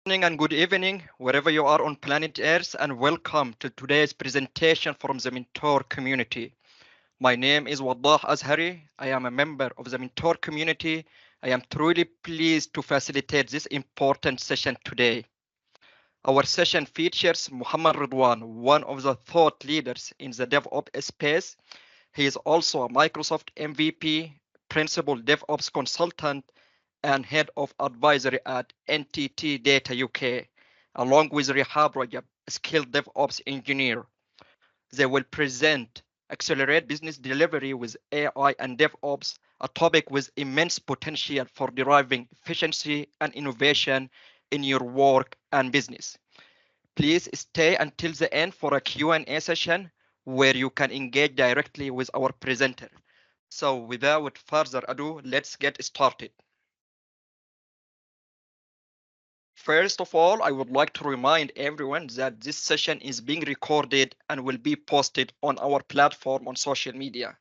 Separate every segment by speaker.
Speaker 1: Morning and good evening, wherever you are on planet Earth, and welcome to today's presentation from the Mentor community. My name is Waddah Azhari. I am a member of the Mentor community. I am truly pleased to facilitate this important session today. Our session features Muhammad Ridwan, one of the thought leaders in the DevOps space. He is also a Microsoft MVP, principal DevOps consultant, and head of advisory at NTT Data UK, along with Rihab Rajab, a skilled DevOps engineer. They will present Accelerate Business Delivery with AI and DevOps, a topic with immense potential for deriving efficiency and innovation in your work and business. Please stay until the end for a Q&A session where you can engage directly with our presenter. So without further ado, let's get started. First of all, I would like to remind everyone that this session is being recorded and will be posted on our platform on social media.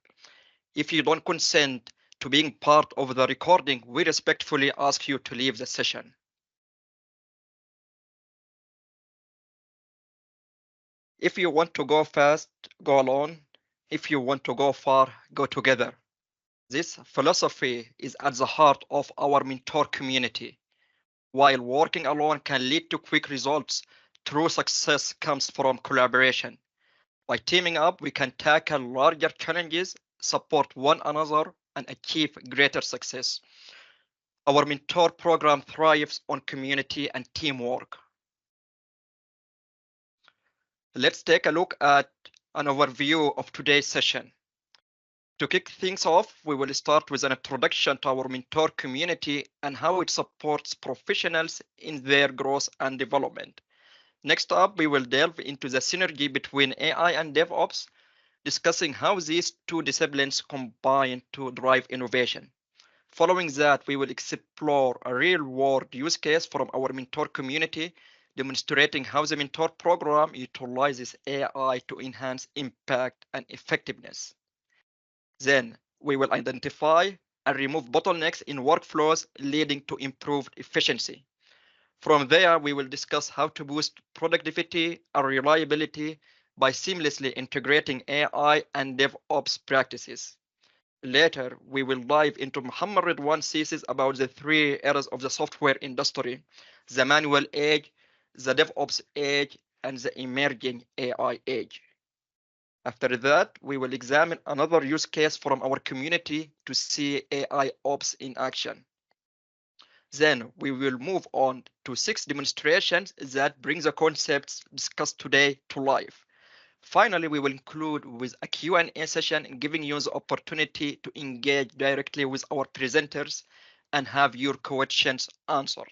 Speaker 1: If you don't consent to being part of the recording, we respectfully ask you to leave the session. If you want to go fast, go alone. If you want to go far, go together. This philosophy is at the heart of our mentor community. While working alone can lead to quick results, true success comes from collaboration. By teaming up, we can tackle larger challenges, support one another, and achieve greater success. Our mentor program thrives on community and teamwork. Let's take a look at an overview of today's session. To kick things off, we will start with an introduction to our mentor community and how it supports professionals in their growth and development. Next up, we will delve into the synergy between AI and DevOps, discussing how these two disciplines combine to drive innovation. Following that, we will explore a real-world use case from our mentor community, demonstrating how the mentor program utilizes AI to enhance impact and effectiveness. Then, we will identify and remove bottlenecks in workflows, leading to improved efficiency. From there, we will discuss how to boost productivity and reliability by seamlessly integrating AI and DevOps practices. Later, we will dive into Muhammad Ridwan's thesis about the three eras of the software industry: the manual age, the DevOps age, and the emerging AI age. After that, we will examine another use case from our community to see AI ops in action. Then we will move on to 6 demonstrations that bring the concepts discussed today to life. Finally, we will conclude with a Q&A session, giving you the opportunity to engage directly with our presenters and have your questions answered.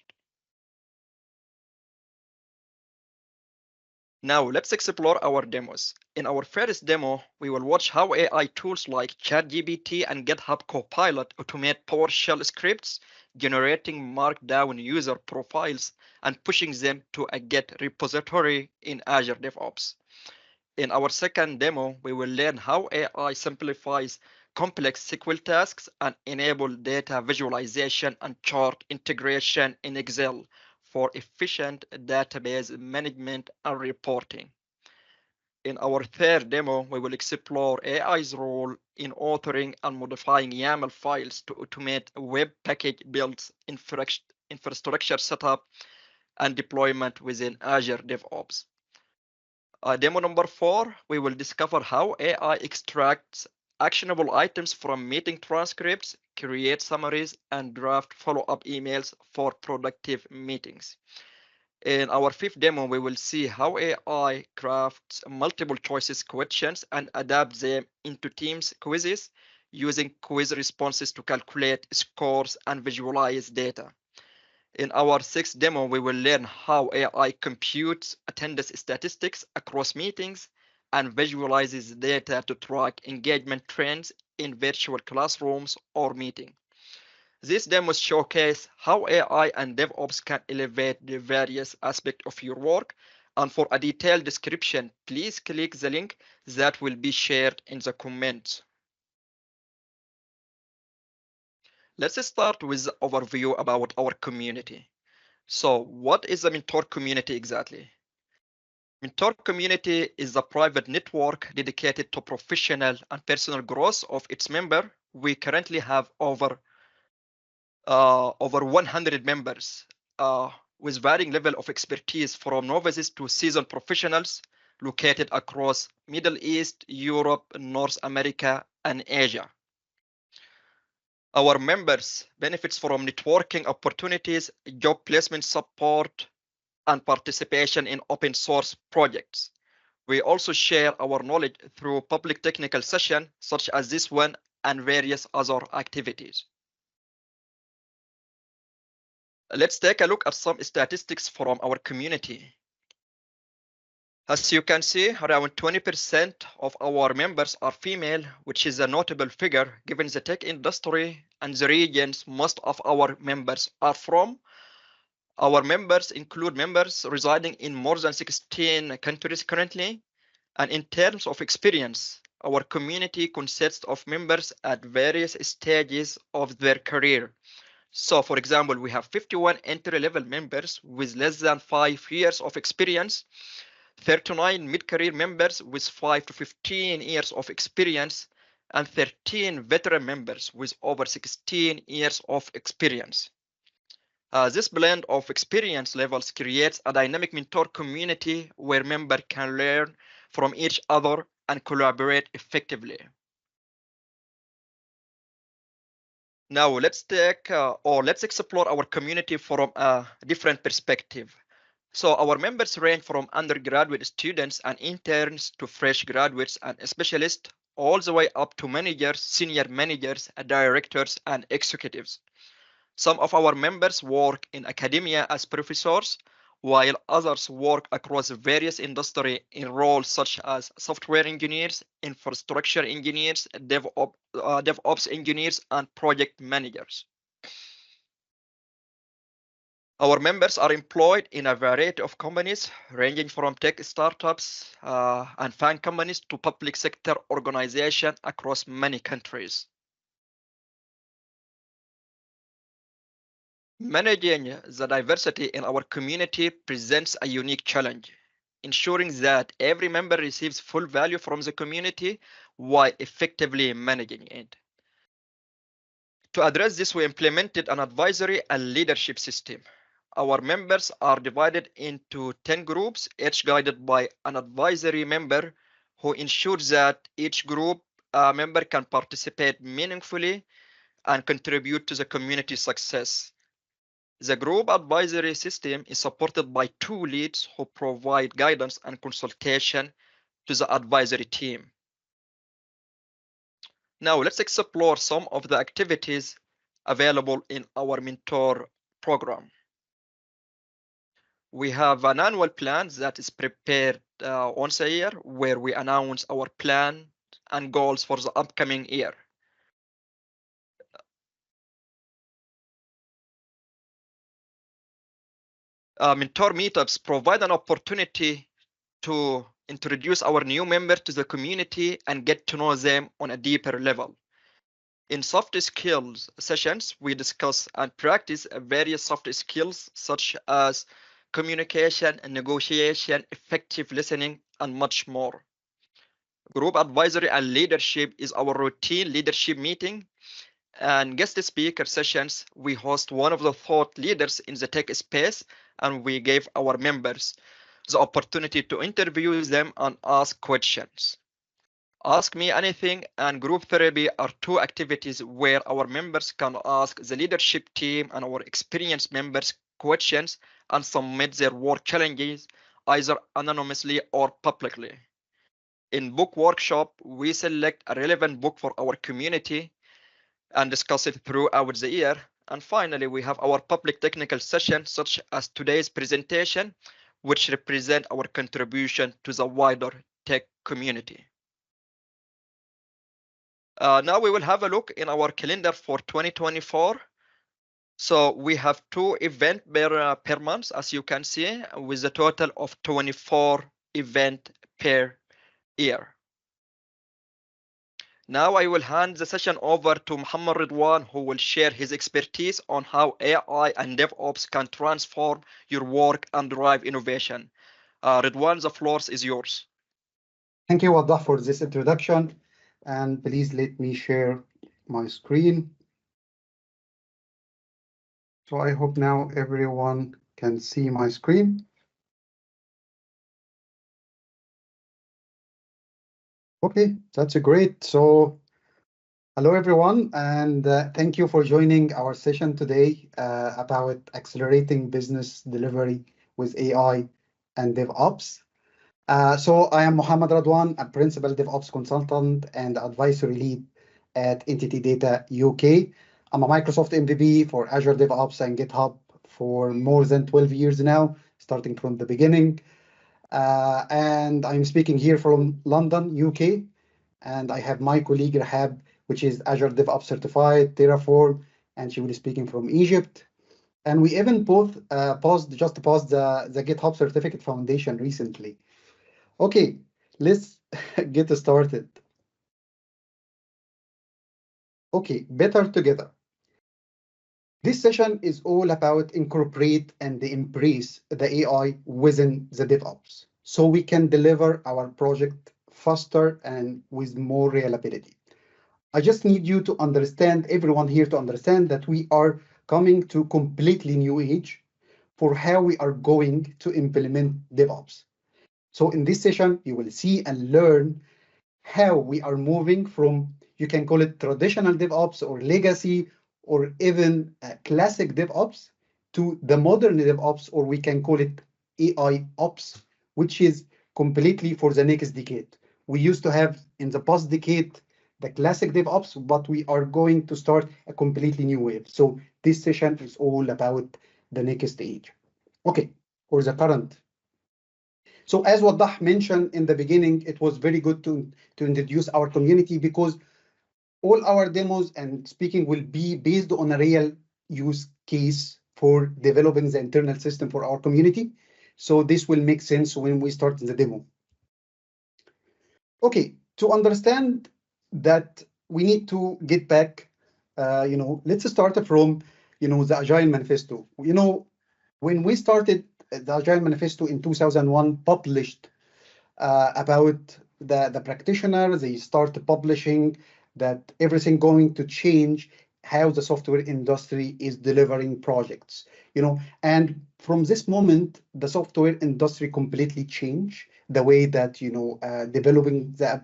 Speaker 1: Now let's explore our demos. In our first demo, we will watch how AI tools like ChatGPT and GitHub Copilot automate PowerShell scripts, generating markdown user profiles and pushing them to a Git repository in Azure DevOps. In our second demo, we will learn how AI simplifies complex SQL tasks and enable data visualization and chart integration in Excel for efficient database management and reporting. In our third demo, we will explore AI's role in authoring and modifying YAML files to automate web package builds, infrastructure setup, and deployment within Azure DevOps. Demo number 4, we will discover how AI extracts actionable items from meeting transcripts, create summaries, and draft follow-up emails for productive meetings. In our fifth demo, we will see how AI crafts multiple choices questions and adapts them into Teams quizzes using quiz responses to calculate scores and visualize data. In our sixth demo, we will learn how AI computes attendance statistics across meetings and visualizes data to track engagement trends in virtual classrooms or meetings. These demos showcase how AI and DevOps can elevate the various aspects of your work. And for a detailed description, please click the link that will be shared in the comments. Let's start with the overview about our community. So what is the mentor community exactly? Mentor community is a private network dedicated to professional and personal growth of its member. We currently have over 100 members with varying level of expertise from novices to seasoned professionals located across Middle East, Europe, North America, and Asia. Our members benefits from networking opportunities, job placement support, and participation in open source projects. We also share our knowledge through public technical sessions such as this one and various other activities. Let's take a look at some statistics from our community. As you can see, around 20% of our members are female, which is a notable figure given the tech industry and the regions most of our members are from. Our members include members residing in more than 16 countries currently. And in terms of experience, our community consists of members at various stages of their career. So, for example, we have 51 entry-level members with less than 5 years of experience, 39 mid-career members with 5 to 15 years of experience, and 13 veteran members with over 16 years of experience. This blend of experience levels creates a dynamic mentor community where members can learn from each other and collaborate effectively. Now let's explore our community from a different perspective. So our members range from undergraduate students and interns to fresh graduates and specialists, all the way up to managers, senior managers, directors, and executives. Some of our members work in academia as professors, while others work across various industries in roles such as software engineers, infrastructure engineers, DevOps engineers, and project managers. Our members are employed in a variety of companies, ranging from tech startups and fan companies to public sector organizations across many countries. Managing the diversity in our community presents a unique challenge, ensuring that every member receives full value from the community while effectively managing it. To address this, we implemented an advisory and leadership system. Our members are divided into 10 groups, each guided by an advisory member who ensures that each group member can participate meaningfully and contribute to the community success. The group advisory system is supported by two leads who provide guidance and consultation to the advisory team. Now let's explore some of the activities available in our mentor program. We have an annual plan that is prepared once a year where we announce our plan and goals for the upcoming year. Mentor meetups provide an opportunity to introduce our new members to the community and get to know them on a deeper level. In soft skills sessions, we discuss and practice various soft skills such as communication and negotiation, effective listening, and much more. Group advisory and leadership is our routine leadership meeting and guest speaker sessions. We host one of the thought leaders in the tech space, and we gave our members the opportunity to interview them and ask questions. Ask Me Anything and group therapy are two activities where our members can ask the leadership team and our experienced members questions and submit their work challenges either anonymously or publicly. In book workshop, we select a relevant book for our community and discuss it throughout the year. And finally, we have our public technical session, such as today's presentation, which represent our contribution to the wider tech community. Now we will have a look in our calendar for 2024. So we have two events per month, as you can see, with a total of 24 events per year. Now I will hand the session over to Muhammad Ridwan, who will share his expertise on how AI and DevOps can transform your work and drive innovation. Ridwan, the floor is yours.
Speaker 2: Thank you, Wadah, for this introduction. And please let me share my screen. So I hope now everyone can see my screen. Okay, that's great. So hello, everyone, and thank you for joining our session today about accelerating business delivery with AI and DevOps. So I am Mohammad Radwan, a principal DevOps consultant and advisory lead at Entity Data UK. I'm a Microsoft MVP for Azure DevOps and GitHub for more than 12 years now, starting from the beginning. And I'm speaking here from London, UK. And I have my colleague Rahab, which is Azure DevOps certified, Terraform, and she will be speaking from Egypt. And we even both passed the GitHub Certificate Foundation recently. Okay, let's get started. Okay, better together. This session is all about incorporate and embrace the AI within the DevOps so we can deliver our project faster and with more reliability. I just need you to understand, everyone here to understand that we are coming to completely new age for how we are going to implement DevOps. So in this session, you will see and learn how we are moving from, you can call it traditional DevOps or legacy or even classic DevOps to the modern DevOps, or we can call it AI Ops, which is completely for the next decade. We used to have in the past decade the classic DevOps, but we are going to start a completely new wave. So this session is all about the next age. Okay, or the current. So as Wadah mentioned in the beginning, it was very good to introduce our community because all our demos and speaking will be based on a real use case for developing the internal system for our community. So this will make sense when we start in the demo. Okay, to understand that we need to get back, let's start from, the Agile Manifesto. When we started the Agile Manifesto in 2001, published about the practitioner, they start publishing that everything going to change how the software industry is delivering projects, and from this moment, the software industry completely changed the way that, developing the,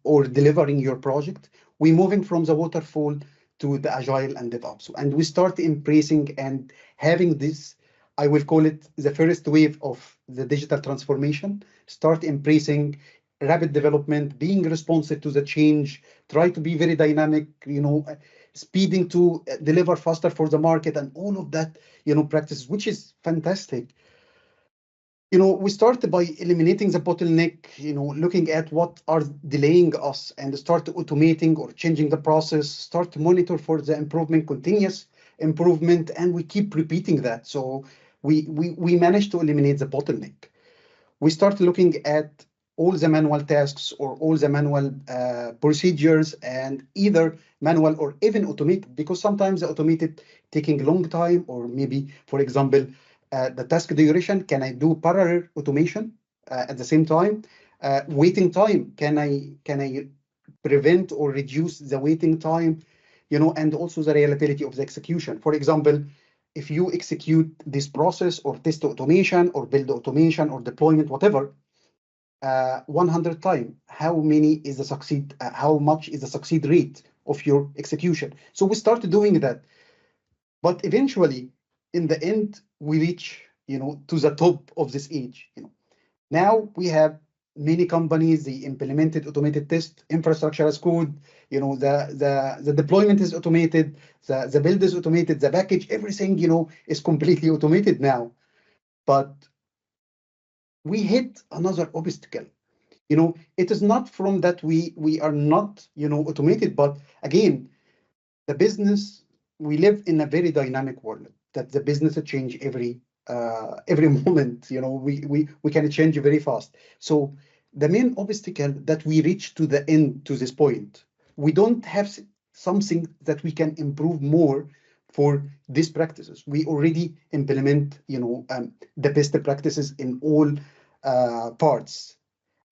Speaker 2: or delivering your project. We moving from the waterfall to the agile and DevOps, and we start embracing and having this, I will call it the first wave of the digital transformation, start embracing rapid development, being responsive to the change, try to be very dynamic, speeding to deliver faster for the market and all of that, practices, which is fantastic. We started by eliminating the bottleneck, looking at what are delaying us and start automating or changing the process, start to monitor for the improvement, continuous improvement, and we keep repeating that. So we managed to eliminate the bottleneck. We start looking at all the manual tasks or all the manual procedures, and either manual or even automated, because sometimes the automated taking a long time, or maybe, for example, the task duration, can I do parallel automation at the same time? Waiting time, can I prevent or reduce the waiting time? And also the reliability of the execution. For example, if you execute this process or test automation or build automation or deployment, whatever, 100 times, how many is the succeed? How much is the succeed rate of your execution? So we started doing that, but eventually, in the end, we reach, to the top of this age. Now we have many companies, they implemented automated test infrastructure as code. The deployment is automated, the build is automated, the package, everything, is completely automated now. But we hit another obstacle. It is not from that we are not, automated, but again, the business, we live in a very dynamic world that the business change every moment. We can change very fast. So the main obstacle that we reach to the end to this point. We don't have something that we can improve more for these practices. We already implement, the best practices in all parts.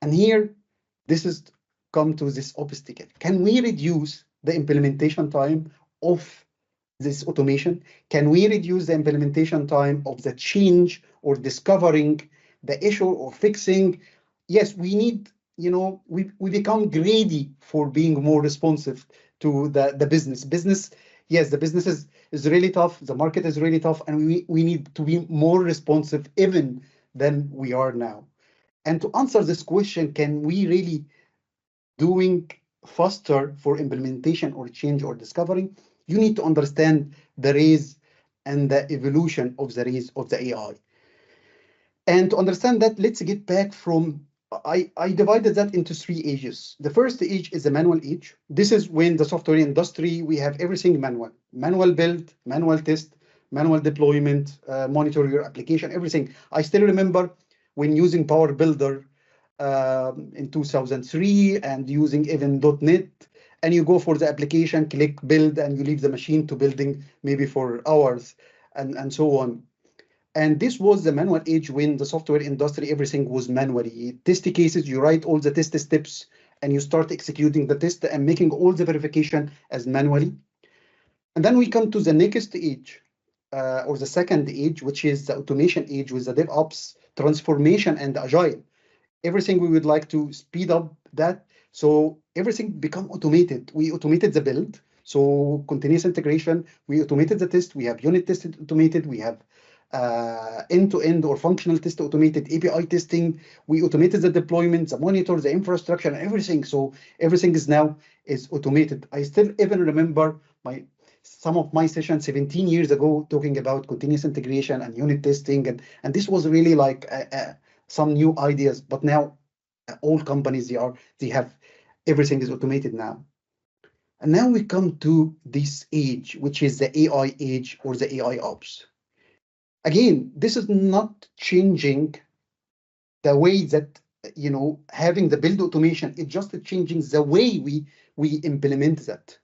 Speaker 2: And here, this is come to this obstacle. Can we reduce the implementation time of this automation? Can we reduce the implementation time of the change or discovering the issue or fixing? Yes, we need, we become greedy for being more responsive to the business. Yes, the business is really tough, the market is really tough, and we need to be more responsive even than we are now. And to answer this question, can we really doing faster for implementation or change or discovering? You need to understand the rise and the evolution of the rise of the AI. And to understand that, let's get back from, I divided that into 3 ages. The first age is the manual age. This is when the software industry, we have everything manual. Manual build, manual test, manual deployment, monitor your application, everything. I still remember when using Power Builder in 2003 and using even .NET, and you go for the application, click build, and you leave the machine to building maybe for hours and so on. And this was the manual age when the software industry, everything was manually. Test cases, you write all the test steps and you start executing the test and making all the verification as manually. And then we come to the next age, or the second age, which is the automation age with the DevOps transformation and agile. Everything we would like to speed up that. So everything become automated. We automated the build. So continuous integration, we automated the test. We have unit tested automated. We have end-to-end or functional test automated, API testing. We automated the deployment, the monitor, the infrastructure, and everything. So everything is now automated. I still even remember some of my sessions 17 years ago talking about continuous integration and unit testing, and this was really like some new ideas. But now all companies they have everything is automated now. And now we come to this age, which is the AI age or the AI ops. Again, this is not changing the way that, having the build automation, it's just changing the way we implement that.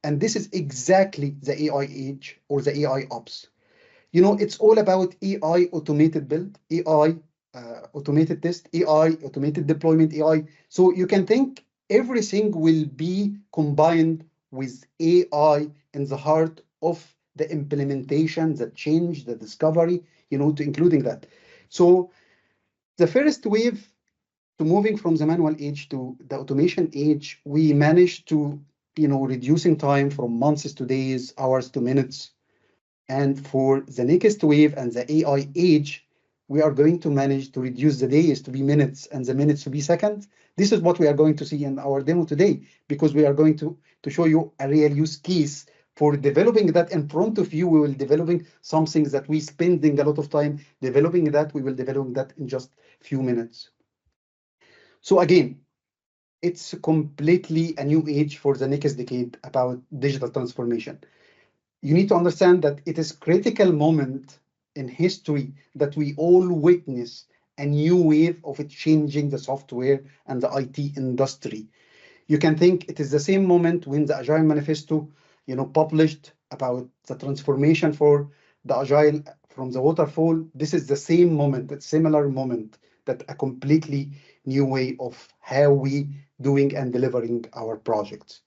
Speaker 2: And this is exactly the AI age or the AI ops. It's all about AI automated build, AI automated test, AI automated deployment, AI. So you can think everything will be combined with AI in the heart of the implementation, the change, the discovery, to including that. So the first wave to moving from the manual age to the automation age, we managed to, reducing time from months to days, hours to minutes. And for the next wave and the AI age, we are going to manage to reduce the days to be minutes and the minutes to be seconds. This is what we are going to see in our demo today, because we are going to show you a real use case for developing that in front of you. We will developing something that we spending a lot of time developing that. We will develop that in just few minutes. So again, it's completely a new age for the next decade about digital transformation. You need to understand that it is critical moment in history that we all witness a new wave of it changing the software and the IT industry. You can think it is the same moment when the Agile Manifesto, published about the transformation for the Agile from the waterfall. This is the same moment, a similar moment, that a completely new way of how we doing and delivering our projects.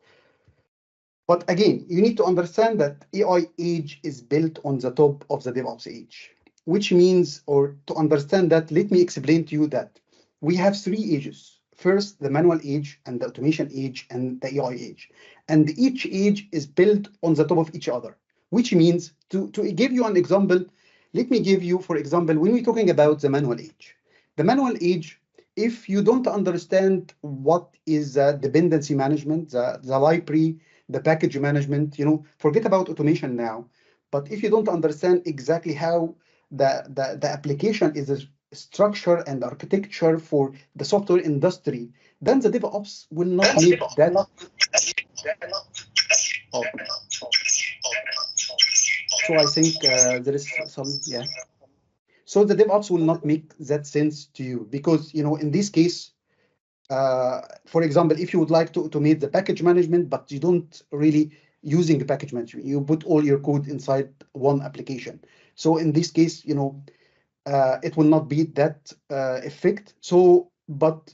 Speaker 2: But again, you need to understand that AI age is built on the top of the DevOps age, which means, or to understand that, let me explain to you that we have 3 ages. First, the manual age and the automation age and the AI age. And each age is built on the top of each other, which means, to give you an example, let me give you, for example, when we're talking about the manual age. The manual age, if you don't understand what is dependency management, the library, the package management, forget about automation now. But if you don't understand exactly how the application is structure and architecture for the software industry, then the DevOps will not make that. Oh. So I think there is some, yeah. So the DevOps will not make that sense to you because, in this case, For example, if you would like to automate the package management, but you don't really using the package management, you put all your code inside one application. So in this case, it will not be that effect. So, but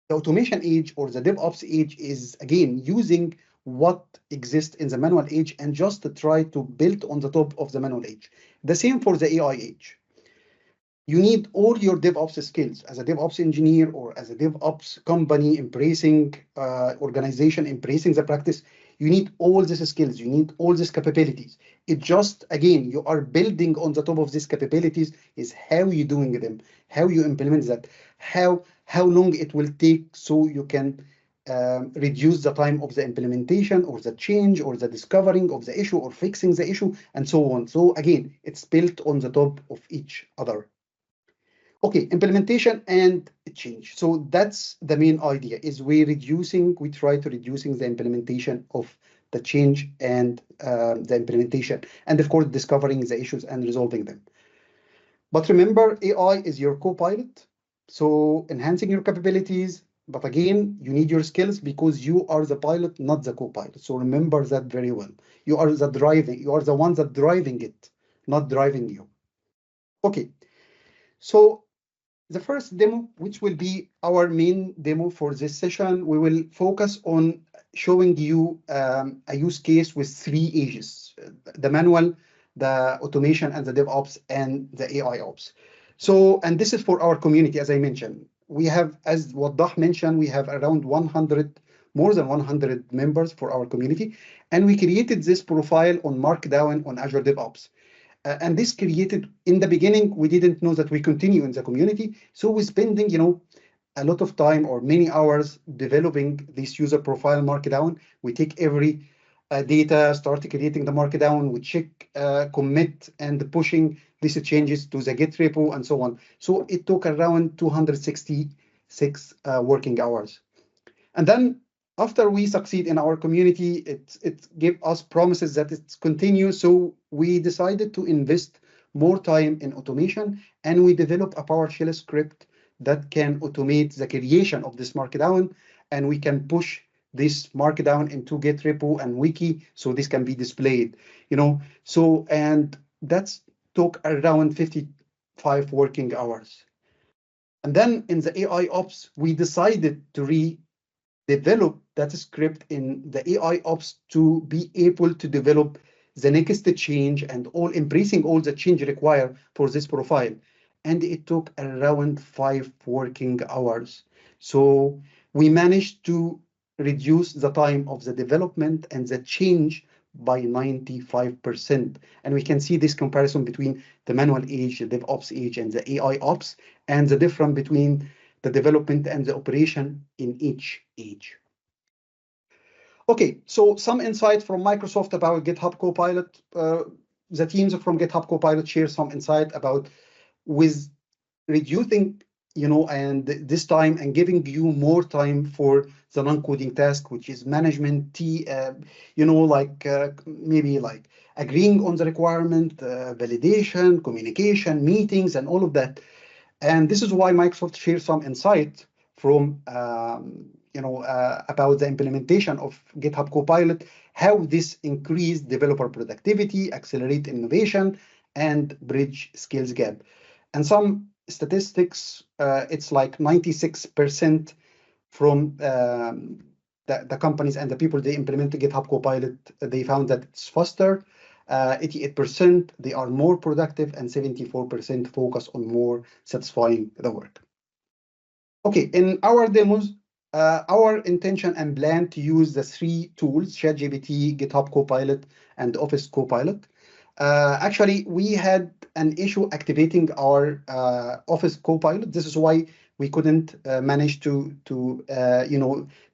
Speaker 2: the automation age or the DevOps age is again using what exists in the manual age and just to try to build on the top of the manual age. The same for the AI age. You need all your DevOps skills as a DevOps engineer or as a DevOps company embracing organization, embracing the practice. You need all these skills. You need all these capabilities. It just, again, you are building on the top of these capabilities is how you doing them, how you implement that, how long it will take so you can reduce the time of the implementation or the change or the discovering of the issue or fixing the issue and so on. So again, it's built on the top of each other. Okay, implementation and change. So that's the main idea is we try to reducing the implementation of the change and the implementation, and of course, discovering the issues and resolving them. But remember, AI is your co-pilot, so enhancing your capabilities. But again, you need your skills because you are the pilot, not the co-pilot. So remember that very well. You are the one that driving it, not driving you. Okay, so the first demo, which will be our main demo for this session, we will focus on showing you a use case with 3 ages, the manual, the automation, and the DevOps, and the AI ops. So, and this is for our community, as I mentioned. We have, as Waddah mentioned, we have around 100, more than 100 members for our community. And we created this profile on Markdown on Azure DevOps. And this created, in the beginning, we didn't know that we continue in the community. So we're spending, a lot of time or many hours developing this user profile Markdown. We take every data, start creating the Markdown, we check, commit, and pushing these changes to the Git repo and so on. So it took around 266 working hours. And then after we succeed in our community, it gave us promises that it's continuous. So we decided to invest more time in automation, and we developed a PowerShell script that can automate the creation of this Markdown, and we can push this Markdown into Git repo and wiki, so this can be displayed. So and that's took around 55 working hours. And then in the AI ops, we decided to develop that script in the AI ops to be able to develop the next change and embracing all the change required for this profile. And it took around 5 working hours. So we managed to reduce the time of the development and the change by 95%. And we can see this comparison between the manual age, the DevOps age, and the AI ops, and the difference between the development and the operation in each age. Okay, so some insight from Microsoft about GitHub Copilot. The teams from GitHub Copilot share some insight about with reducing, and this time and giving you more time for the non-coding task, which is management, maybe like agreeing on the requirement, validation, communication, meetings, and all of that. And this is why Microsoft shares some insight from about the implementation of GitHub Copilot, how this increased developer productivity, accelerate innovation, and bridge skills gap. And some statistics, it's like 96% from the companies and the people they implemented GitHub Copilot, they found that it's faster. 88% they are more productive, and 74% focus on more satisfying the work. Okay, in our demos, our intention and plan to use the 3 tools, ChatGPT, GitHub Copilot, and Office Copilot. Actually, we had an issue activating our Office Copilot. This is why we couldn't manage to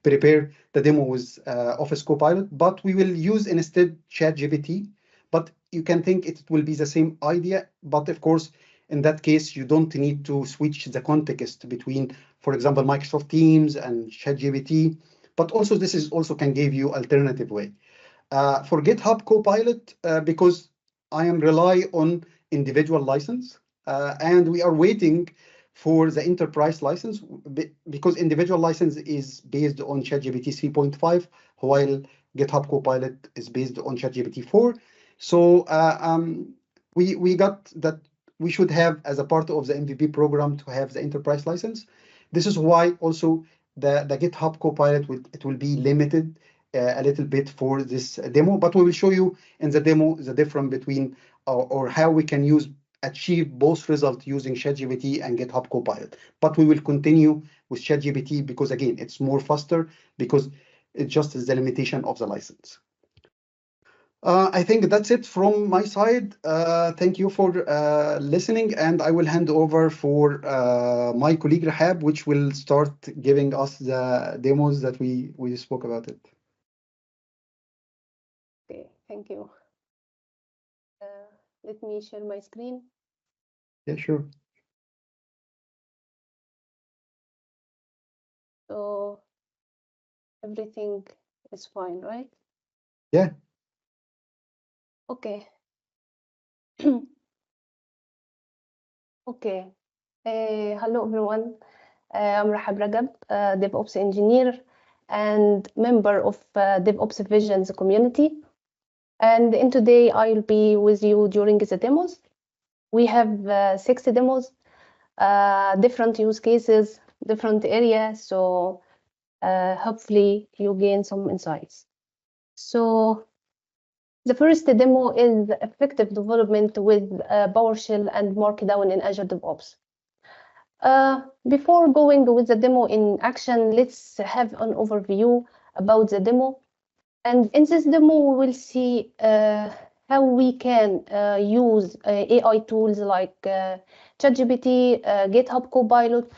Speaker 2: prepare the demo with Office Copilot, but we will use instead ChatGPT. But you can think it will be the same idea, but of course, in that case, you don't need to switch the context between, for example, Microsoft Teams and ChatGPT. But also, this is also can give you alternative way. For GitHub Copilot, because I am rely on individual license, and we are waiting for the enterprise license, because individual license is based on ChatGPT 3.5, while GitHub Copilot is based on ChatGPT 4. So we got that we should have, as a part of the MVP program, to have the enterprise license. This is why also the GitHub Copilot will be limited a little bit for this demo, but we will show you in the demo the difference between or how we can achieve both results using ChatGPT and GitHub Copilot. But we will continue with ChatGPT because again, it's more faster because it just is the limitation of the license. I think that's it from my side. Thank you for listening, and I will hand over for my colleague Rahab, which will start giving us the demos that we spoke about it.
Speaker 3: Okay, thank you. Let me share my screen.
Speaker 2: Yeah, sure.
Speaker 3: So everything is fine, right?
Speaker 2: Yeah.
Speaker 3: Okay. Okay. Hello, everyone. I'm Rahab Ragab, DevOps engineer and member of DevOps Visions community. And in today, I'll be with you during the demos. We have 60 demos, different use cases, different areas. So hopefully you gain some insights. So the first demo is effective development with PowerShell and Markdown in Azure DevOps. Before going with the demo in action, let's have an overview about the demo. And in this demo, we will see how we can use AI tools like ChatGPT, GitHub Copilot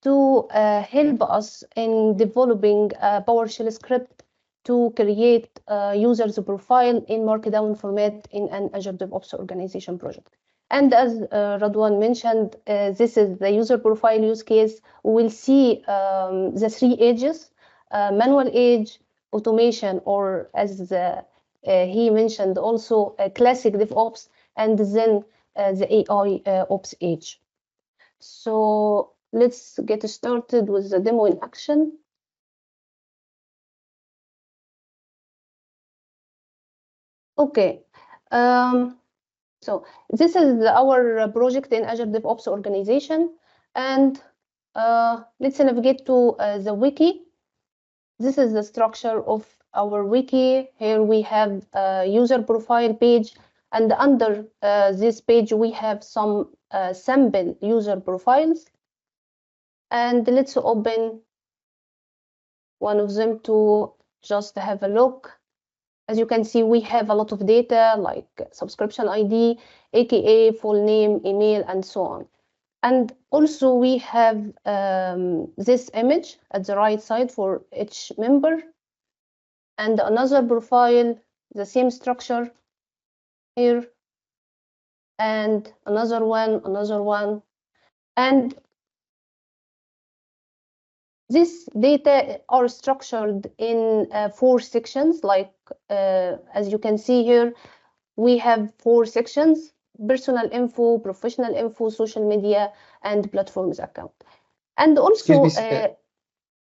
Speaker 3: to help us in developing a PowerShell script to create a user's profile in Markdown format in an Azure DevOps organization project. And as Radwan mentioned, this is the user profile use case. We'll see the 3 ages, manual age, automation, or as he mentioned also classic DevOps, and then the AI Ops age. So let's get started with the demo in action. Okay, so this is our project in Azure DevOps organization, and let's navigate to the wiki. This is the structure of our wiki. Here we have a user profile page, and under this page we have some sample user profiles. And let's open one of them to just have a look. As you can see, we have a lot of data like subscription ID, aka full name, email, and so on. And also we have this image at the right side for each member, and another profile, the same structure here, and another one. And this data are structured in 4 sections, like as you can see here, we have 4 sections: personal info, professional info, social media, and platforms account. And also,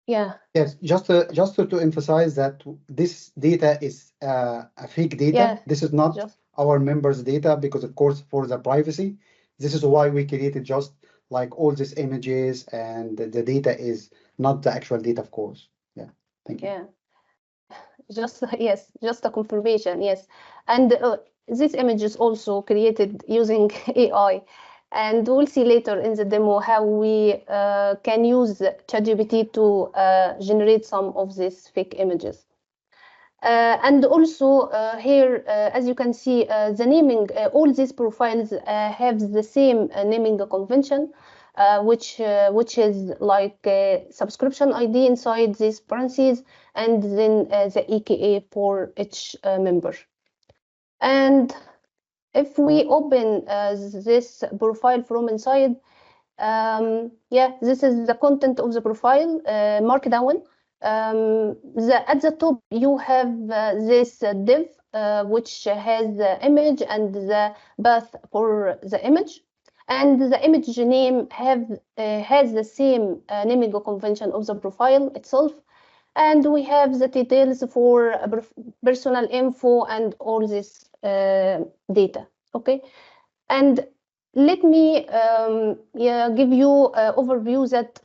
Speaker 3: yeah.
Speaker 2: Yes, just to emphasize that this data is a fake data. Yeah, this is not our members' data because, of course, for the privacy. This is why we created just like all these images, and the data is not the actual data, of course. Yeah, thank you.
Speaker 3: Yeah, just yes, just a confirmation. Yes, and this image is also created using AI. And we'll see later in the demo how we can use ChatGPT to generate some of these fake images. And also here, as you can see, the naming, all these profiles have the same naming convention, which is like subscription ID inside these parentheses, and then the EKA for each member. And if we open this profile from inside, yeah, this is the content of the profile, Markdown. At the top, you have this div, which has the image and the path for the image. and the image name has the same naming convention of the profile itself, and we have the details for personal info and all this data. Okay, and let me give you an overview that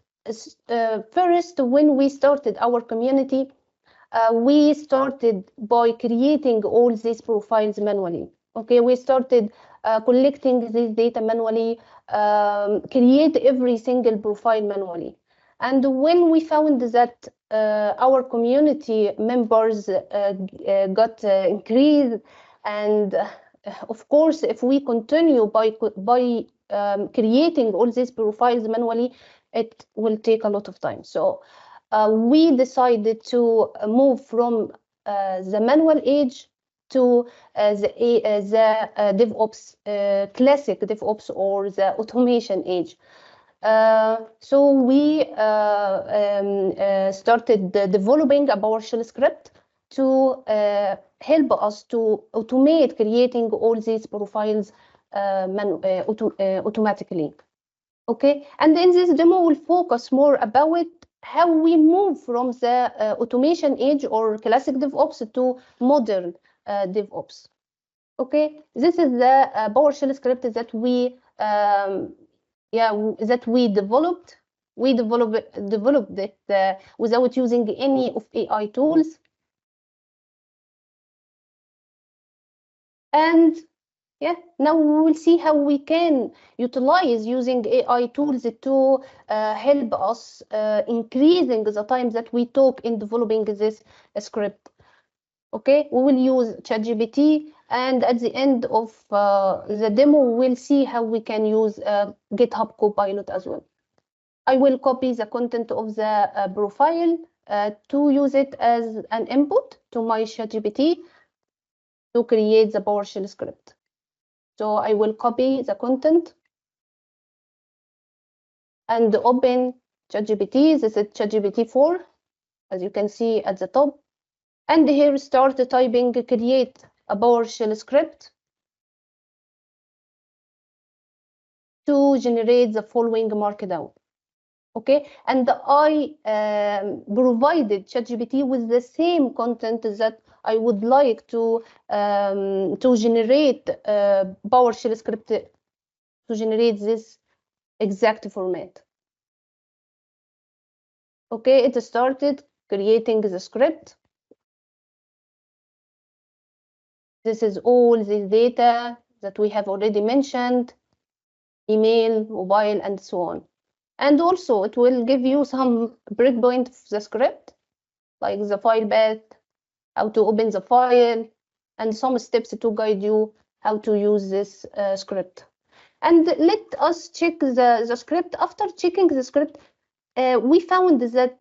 Speaker 3: first, when we started our community, we started by creating all these profiles manually. Okay, we started collecting this data manually, create every single profile manually. And when we found that our community members got increased, and of course, if we continue by creating all these profiles manually, it will take a lot of time. So we decided to move from the manual age to the DevOps, classic DevOps, or the automation age. So we started developing a PowerShell script to help us to automate creating all these profiles automatically. Okay, and in this demo, we'll focus more about how we move from the automation age or classic DevOps to modern DevOps. Okay, this is the PowerShell script that we developed. We developed it without using any of AI tools. And yeah, now we will see how we can utilize using AI tools to help us increasing the time that we took in developing this script. Okay, we will use ChatGPT, and at the end of the demo, we'll see how we can use GitHub Copilot as well. I will copy the content of the profile to use it as an input to my ChatGPT to create the PowerShell script. So I will copy the content and open ChatGPT. This is ChatGPT 4, as you can see at the top. And here start typing, create a PowerShell script to generate the following markdown. Okay, and I provided ChatGPT with the same content that I would like to generate PowerShell script to generate this exact format. Okay, it started creating the script. This is all the data that we have already mentioned, email, mobile, and so on. And also it will give you some breakpoint of the script, like the file path, how to open the file, and some steps to guide you how to use this script. And let us check the script. After checking the script, we found that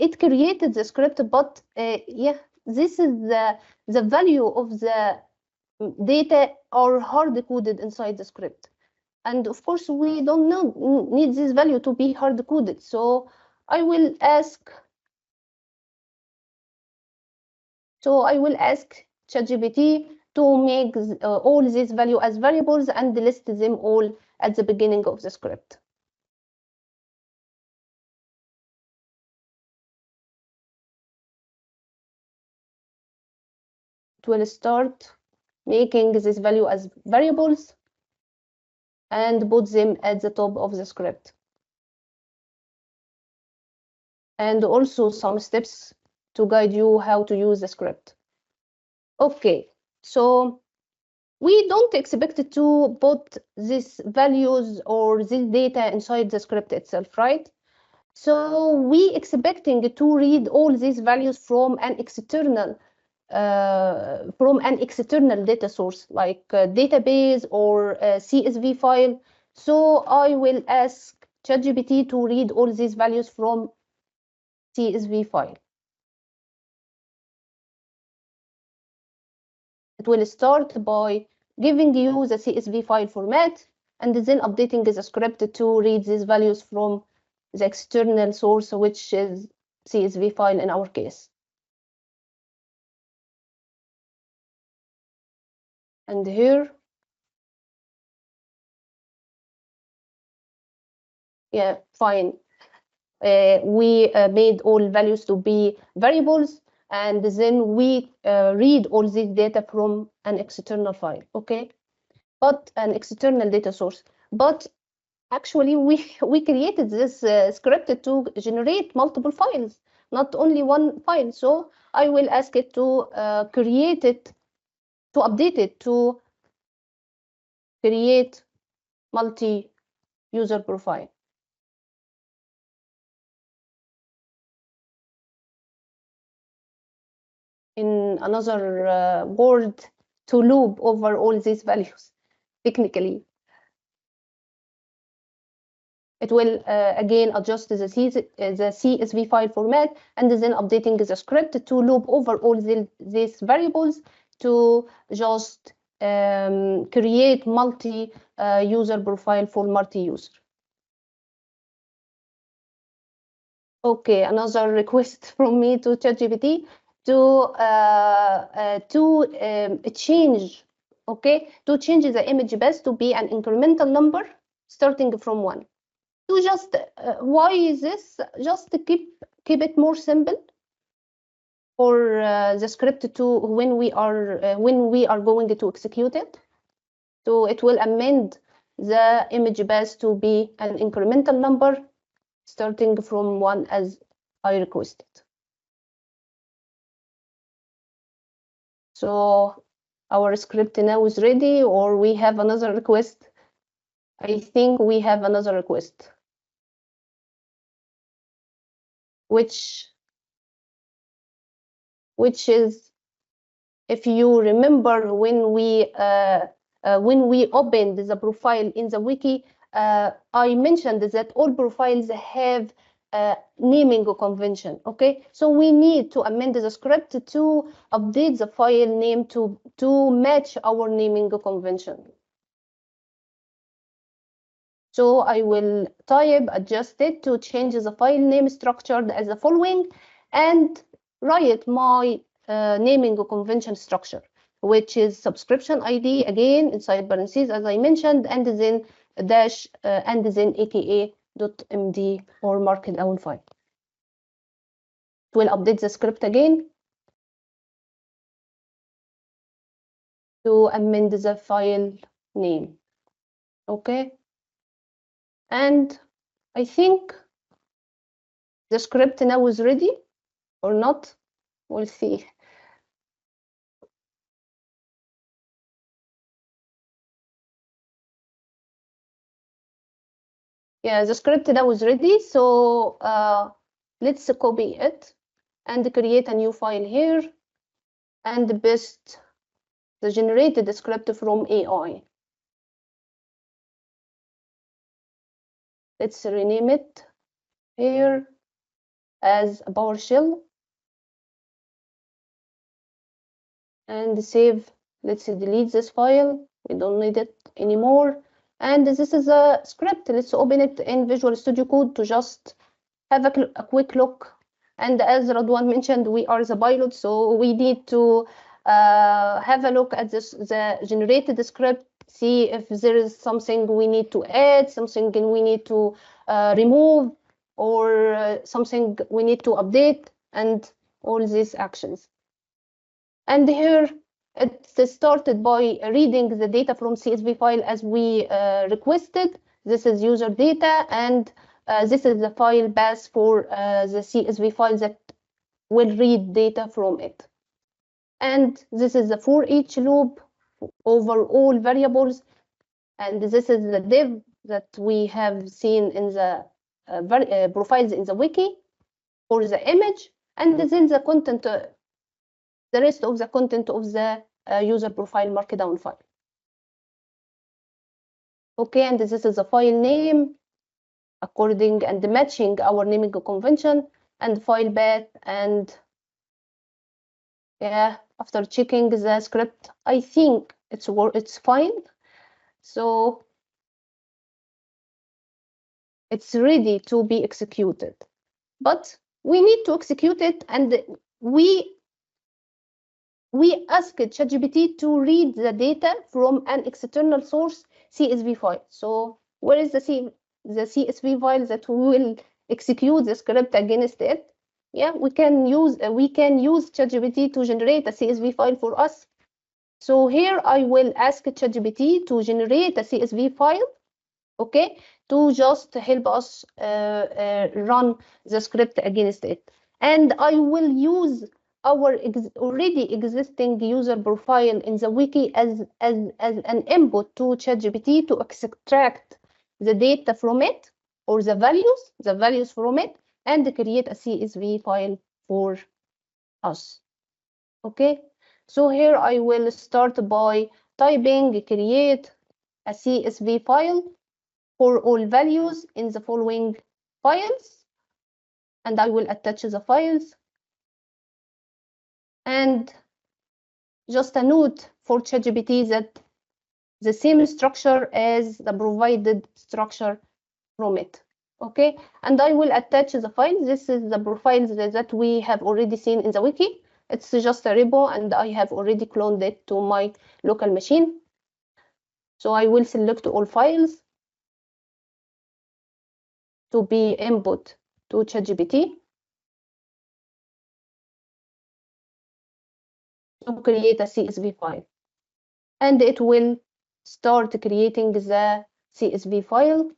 Speaker 3: it created the script, but yeah, this is the value of the data are hard-coded inside the script. And of course, we don't need this value to be hard-coded. So I will ask ChatGPT to make all these value as variables and list them all at the beginning of the script. It will start making this value as variables and put them at the top of the script. And also some steps to guide you how to use the script. Okay, so we don't expect to put these values or this data inside the script itself, right? So we expecting to read all these values from an external data source, like a database or a CSV file. So I will ask ChatGPT to read all these values from CSV file. It will start by giving you the CSV file format and then updating the script to read these values from the external source, which is CSV file in our case. And here Yeah, fine. We made all values to be variables, and then we read all this data from an external file, okay? But an external data source. But actually, we created this script to generate multiple files, not only one file. So I will ask it to create it, to update it, to create multi-user profile. In another word, to loop over all these values technically. It will again adjust the CSV file format and then updating the script to loop over all these variables to just create multi-user profile for multi-user. Okay, another request from me to ChatGPT to change, okay, to change the image best to be an incremental number starting from 1. To just why is this? Just to keep it more simple for the script to when we are going to execute it. So it will amend the image base to be an incremental number starting from 1 as I requested. So our script now is ready, or we have another request? I think we have another request, which is, if you remember, when we opened the profile in the wiki, I mentioned that all profiles have naming convention. Okay, so we need to amend the script to update the file name to match our naming convention. So I will type adjusted to change the file name structured as the following, and write my naming convention structure, which is subscription ID again inside parentheses as I mentioned, and then dash and then aka.md or markdown file. It will update the script again to amend the file name. Okay, and I think the script now is ready or not. We'll see. Yeah, the script now is ready. So let's copy it and create a new file here and paste the generated script from AI. Let's rename it here as a PowerShell and save. Let's delete this file. We don't need it anymore. And this is a script. Let's open it in Visual Studio Code to just have a quick look. And as Radwan mentioned, we are the pilot, so we need to have a look at the generated script, see if there is something we need to add, something we need to remove, or something we need to update, and all these actions. And here it started by reading the data from CSV file as we requested. This is user data, and this is the file path for the CSV file that will read data from it. And this is the for each loop over all variables. And this is the div that we have seen in the profiles in the wiki for the image, and then the content, the rest of the content of the user profile markdown file. Okay, and this is the file name according and matching our naming convention, and file path. And yeah, after checking the script, I think it's fine. So it's ready to be executed, but we need to execute it, and we asked ChatGPT to read the data from an external source CSV file. So where is the the CSV file that we will execute the script against it. Yeah, we can use ChatGPT to generate a CSV file for us. So here I will ask ChatGPT to generate a CSV file, okay, to just help us run the script against it. And I will use our already existing user profile in the wiki as an input to ChatGPT to extract the data from it, or the values from it, and create a CSV file for us. Okay, so here I will start by typing create a CSV file for all values in the following files, and I will attach the files. And just a note for ChatGPT that the same structure as the provided structure from it. Okay, and I will attach the file. This is the profiles that we have already seen in the wiki. It's just a repo, and I have already cloned it to my local machine. So I will select all files to be input to ChatGPT to create a CSV file. And it will start creating the CSV file.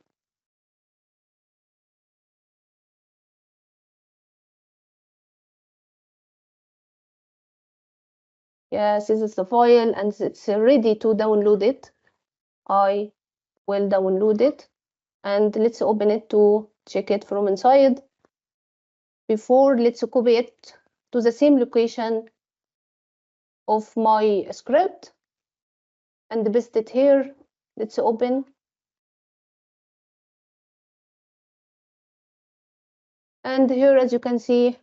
Speaker 3: Yes, this is the file, and it's ready to download it. I will download it, and let's open it to check it from inside. Before, let's copy it to the same location of my script and paste it here. Let's open. And here, as you can see,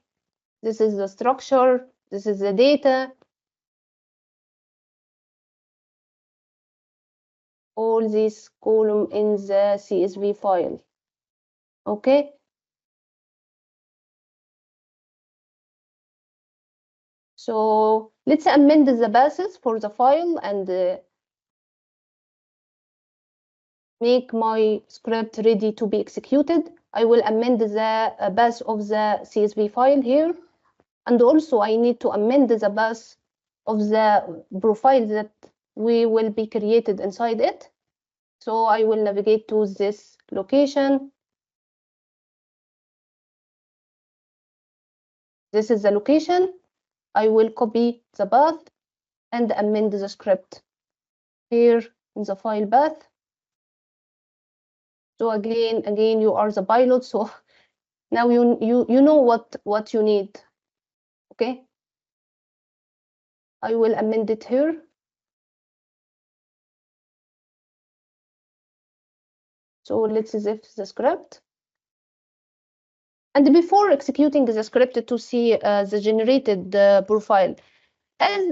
Speaker 3: this is the structure, this is the data, all these column in the CSV file. Okay. So let's amend the bases for the file and make my script ready to be executed. I will amend the base of the CSV file here. And also I need to amend the base of the profile that we will be created inside it. So I will navigate to this location. This is the location. I will copy the path and amend the script here in the file path. So again, you are the pilot. So now you know what you need. Okay. I will amend it here. So let's zip the script. And before executing the script to see the generated profile, as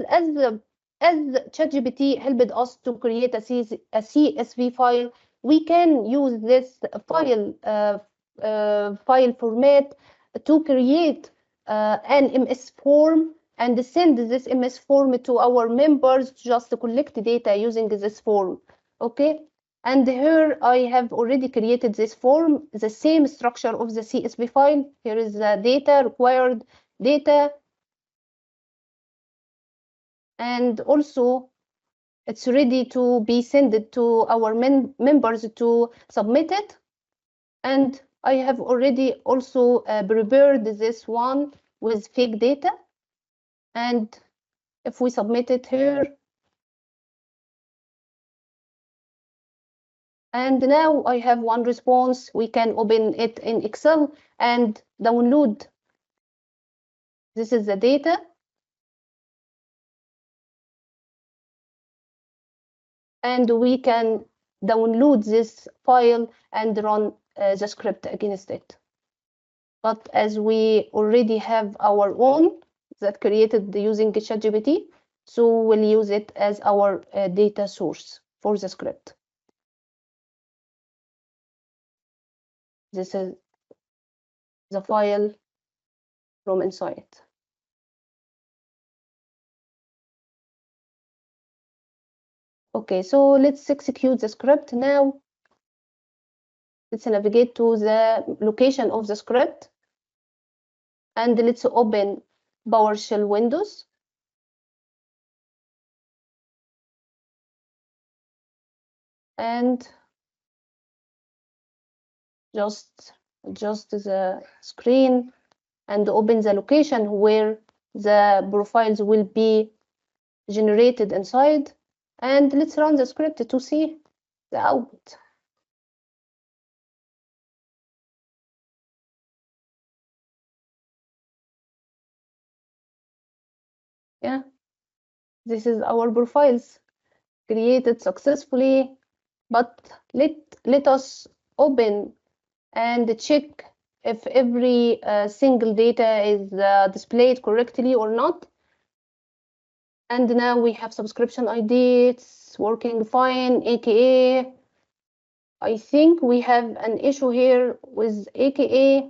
Speaker 3: ChatGPT helped us to create a CSV file, we can use this file format to create an MS form and send this MS form to our members just to collect data using this form. Okay. And here I have already created this form, the same structure of the CSV file. Here is the data, required data. And also it's ready to be sent to our members to submit it. And I have already also prepared this one with fake data. And if we submit it here, and now I have one response. We can open it in Excel and download. This is the data. And we can download this file and run the script against it. But as we already have our own that created using ChatGPT, so we'll use it as our data source for the script. This is the file from inside. Okay, so let's execute the script now. Let's navigate to the location of the script, and let's open PowerShell windows. And just adjust the screen and open the location where the profiles will be generated inside. And let's run the script to see the output. Yeah, this is our profiles created successfully. But let us open and check if every single data is displayed correctly or not. And now we have subscription ID, it's working fine, aka. I think we have an issue here with aka.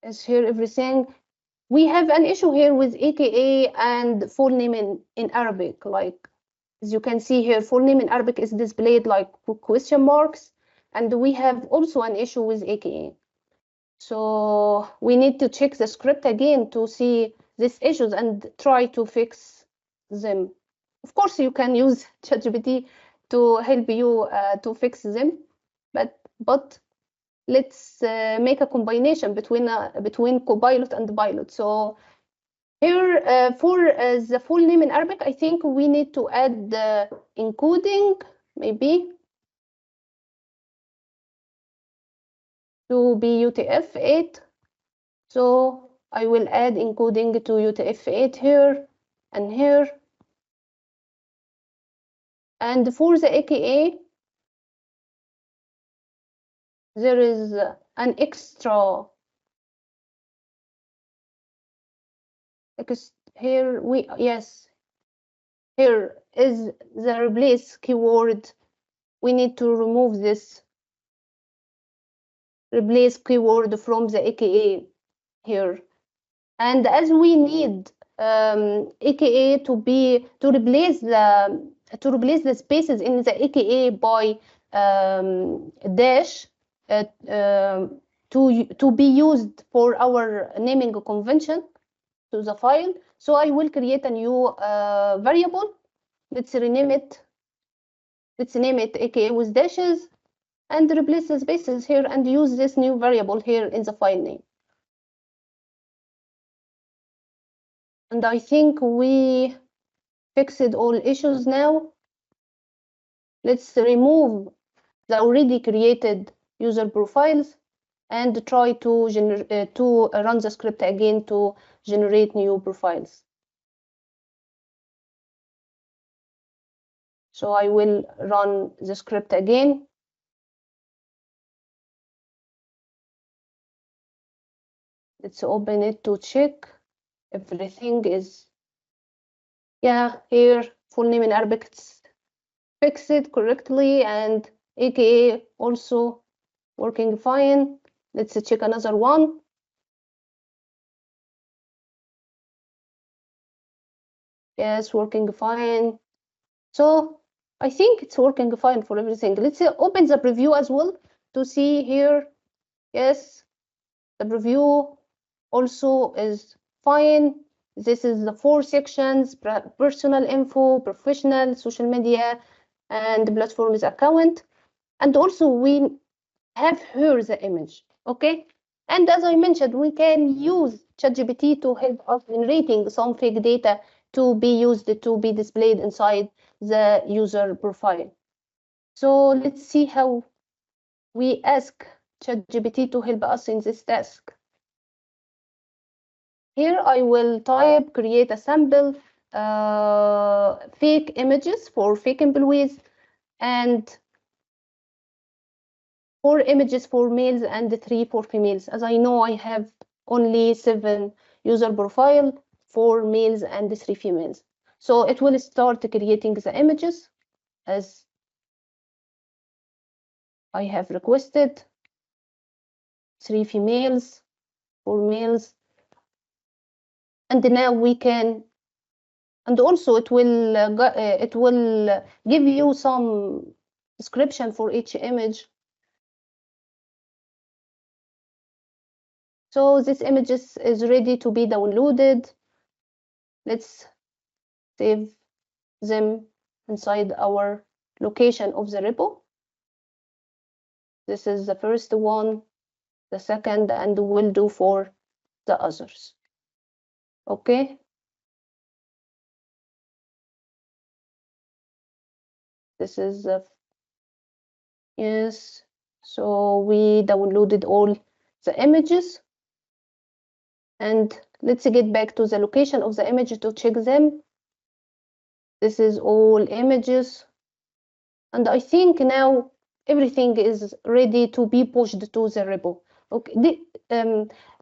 Speaker 3: Is here everything? We have an issue here with aka and full name in Arabic. Like, as you can see here, full name in Arabic is displayed like question marks. And we have also an issue with aka. So we need to check the script again to see these issues and try to fix them. Of course, you can use ChatGPT to help you to fix them, but let's make a combination between Copilot and Pilot. So here for the full name in Arabic, I think we need to add encoding maybe to be UTF-8. So I will add encoding to UTF-8 here and here. And for the AKA, there is an extra. Here here is the replace keyword. We need to remove this replace keyword from the AKA here. And as we need AKA to replace the spaces in the AKA by dash to be used for our naming convention to the file. So I will create a new variable. Let's rename it. Let's name it AKA with dashes and replace the spaces here and use this new variable here in the file name. And I think we fixed all issues now. Let's remove the already created user profiles and try to run the script again to generate new profiles. So I will run the script again. Let's open it to check everything is, yeah, here full name in Arabic, it's fixed correctly, and AKA also working fine. Let's check another one. Yes, working fine. So I think it's working fine for everything. Let's open the preview as well to see here. Yes, the preview also is fine. This is the 4 sections: personal info, professional, social media, and platforms account. And also we have here the image, okay? And as I mentioned, we can use ChatGPT to help us generating some fake data to be used to be displayed inside the user profile. So let's see how we ask ChatGPT to help us in this task. Here I will type create a sample fake images for fake employees and 4 images for males and 3 for females. As I know, I have only 7 user profile, 4 males and 3 females. So it will start creating the images as I have requested. 3 females, 4 males. And now we can, and also it will give you some description for each image. So this image is ready to be downloaded. Let's save them inside our location of the repo. This is the first one, the second, and we'll do for the others. Okay. This is yes. So we downloaded all the images, and let's get back to the location of the image to check them. This is all images, and I think now everything is ready to be pushed to the repo. Okay,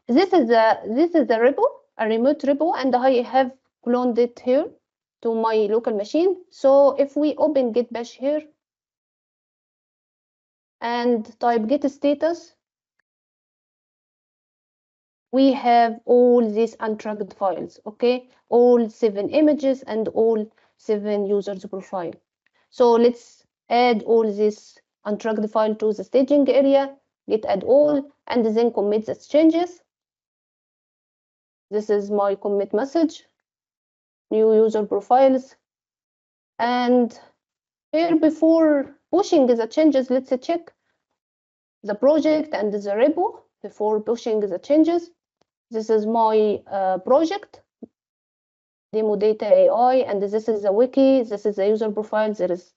Speaker 3: this is the repo, a remote repo, and I have cloned it here to my local machine. So if we open git bash here and type get status, we have all these untracked files, okay? All 7 images and all 7 users profile. So let's add all this untracked file to the staging area, git add all, and then commit the changes. This is my commit message, new user profiles. And here before pushing the changes, let's check the project and the repo before pushing the changes. This is my project, demo data AI, and this is the wiki. This is the user profile. There is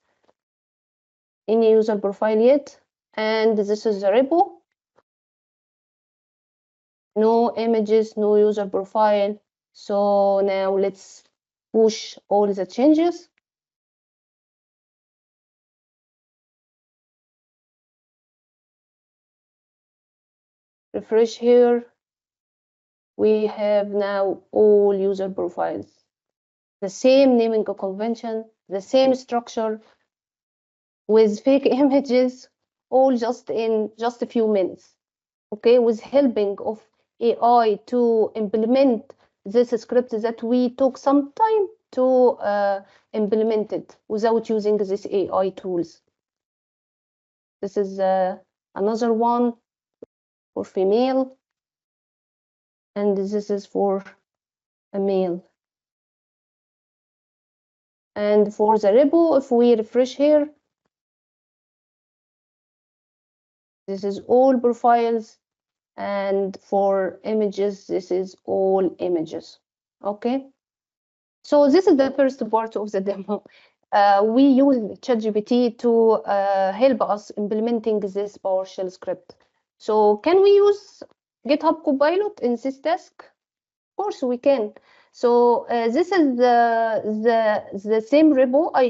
Speaker 3: any user profile yet, and this is the repo. No images, no user profile. So now let's push all the changes. Refresh here. We have now all user profiles. The same naming convention, the same structure with fake images, all just in just a few minutes. Okay, with helping of AI to implement this script that we took some time to implement it without using this AI tools. This is another one for female, and this is for a male. And for the repo, if we refresh here, this is all profiles, and for images, this is all images. Okay, so this is the first part of the demo. We use ChatGPT to help us implementing this PowerShell script. So can we use GitHub Copilot in this task? Of course we can. So this is the same repo. I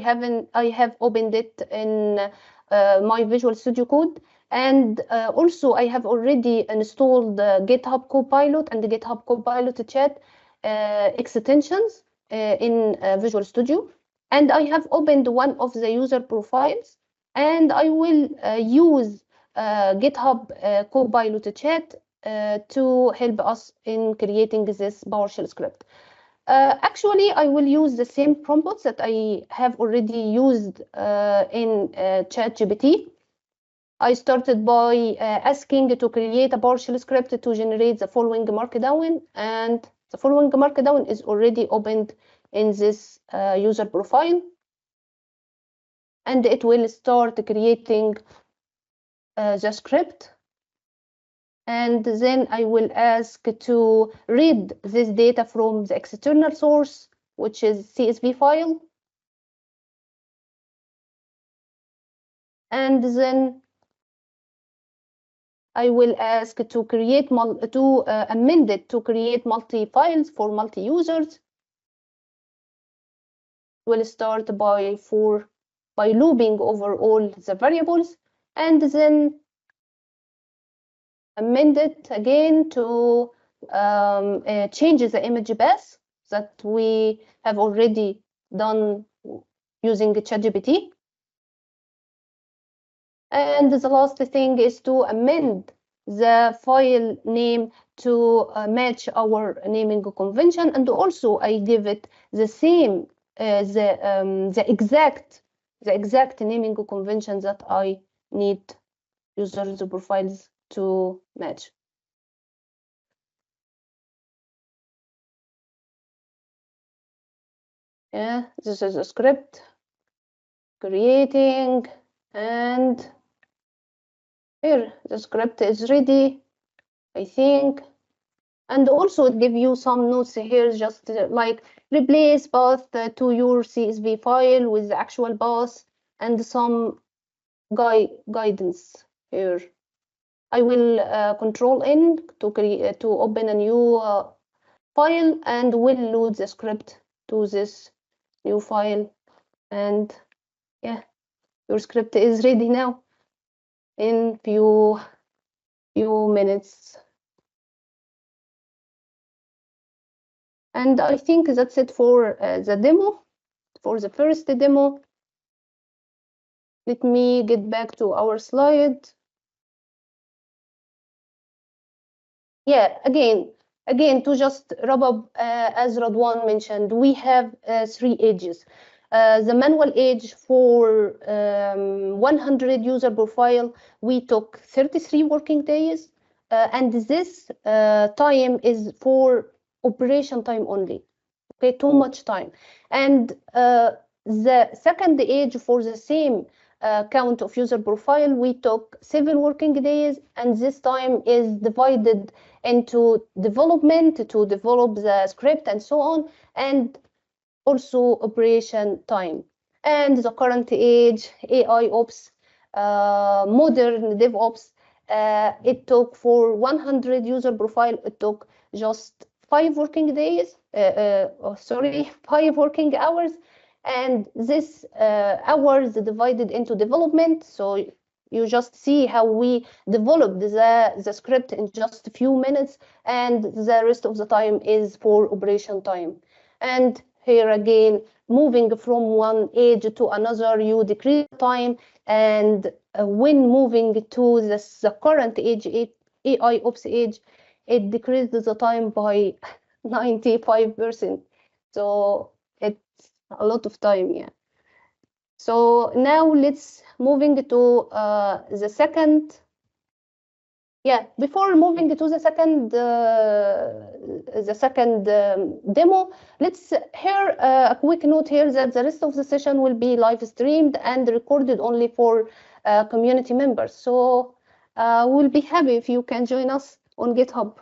Speaker 3: have opened it in my Visual Studio Code, and also I have already installed GitHub Copilot and the GitHub Copilot chat extensions in Visual Studio. And I have opened one of the user profiles, and I will use GitHub Copilot chat to help us in creating this PowerShell script. Actually, I will use the same prompts that I have already used in ChatGPT. I started by asking to create a PowerShell script to generate the following markdown, and the following markdown is already opened in this user profile, and it will start creating the script. And then I will ask to read this data from the external source, which is CSV file. And then I will ask to create amend it to create multi-files for multi-users. We'll start by looping over all the variables, and then amend it again to change the image path that we have already done using ChatGPT. And the last thing is to amend the file name to match our naming convention, and also I give it the same the exact the exact naming convention that I need users profiles to match. Yeah, this is a script creating, and here the script is ready, I think. And also it give you some notes here, just like replace path to your CSV file with the actual path and some guidance here. I will control N to create to open a new file, and will load the script to this new file. And yeah, your script is ready now in few minutes. And I think that's it for the demo, for the first demo. Let me get back to our slide. Yeah, again, to just wrap up, as Radwan mentioned, we have 3 ages. The manual age for 100 user profile, we took 33 working days, and this time is for operation time only. Okay, too much time. And the second age for the same count of user profile, we took 7 working days, and this time is divided into development to develop the script and so on, and also operation time. And the current age, AI ops, modern DevOps, it took for 100 user profile, it took just 5 working days, 5 working hours, and this hours divided into development. So you just see how we developed the script in just a few minutes, and the rest of the time is for operation time. And here again, moving from one age to another, you decrease time, and when moving to the current age, AI ops age, it decreased the time by 95%. So it's a lot of time, yeah. So now let's moving to the second. Yeah, before moving to the second demo, let's hear a quick note here that the rest of the session will be live streamed and recorded only for community members. So we'll be happy if you can join us on GitHub.